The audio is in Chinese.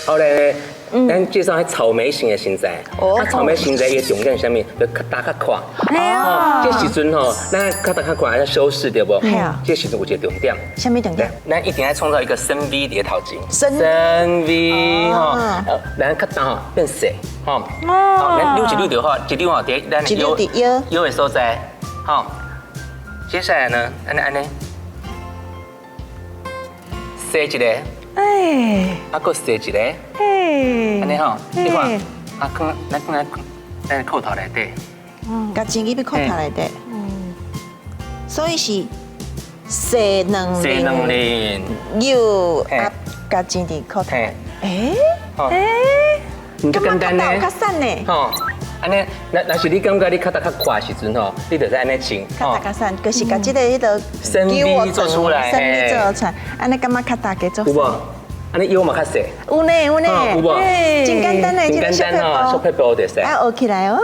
后来呢，咱介绍下草莓型的身材。啊，草莓型材伊重点是啥物？就较大较宽。哦，这时阵吼，咱较大较宽要修饰对不？这时阵有一个重点。什么重点？咱一定要创造一个深 V 的头前。深 V 吼，咱较大吼变细吼。哦，咱溜一溜就好，一溜吼在咱的腰的所在。好，接下来呢，安尼，细一个。哎，啊，搁细一个。嘿，安尼吼，你看，啊，咱裤头内底，甲钱入去裤头内底，所以是细两零，又啊，甲钱伫裤头，唔就简单呢，较瘦呢，吼，安尼，若是你感觉你较大较快时阵吼，你就在安尼穿，较大较瘦，就是甲这个迄个深 V 做出来，深 V 做出来，安尼感觉较大家做。有无？安尼腰嘛较细。有呢，有无？真简单的，真简单吼，小撇步就使。啊，学起来哦。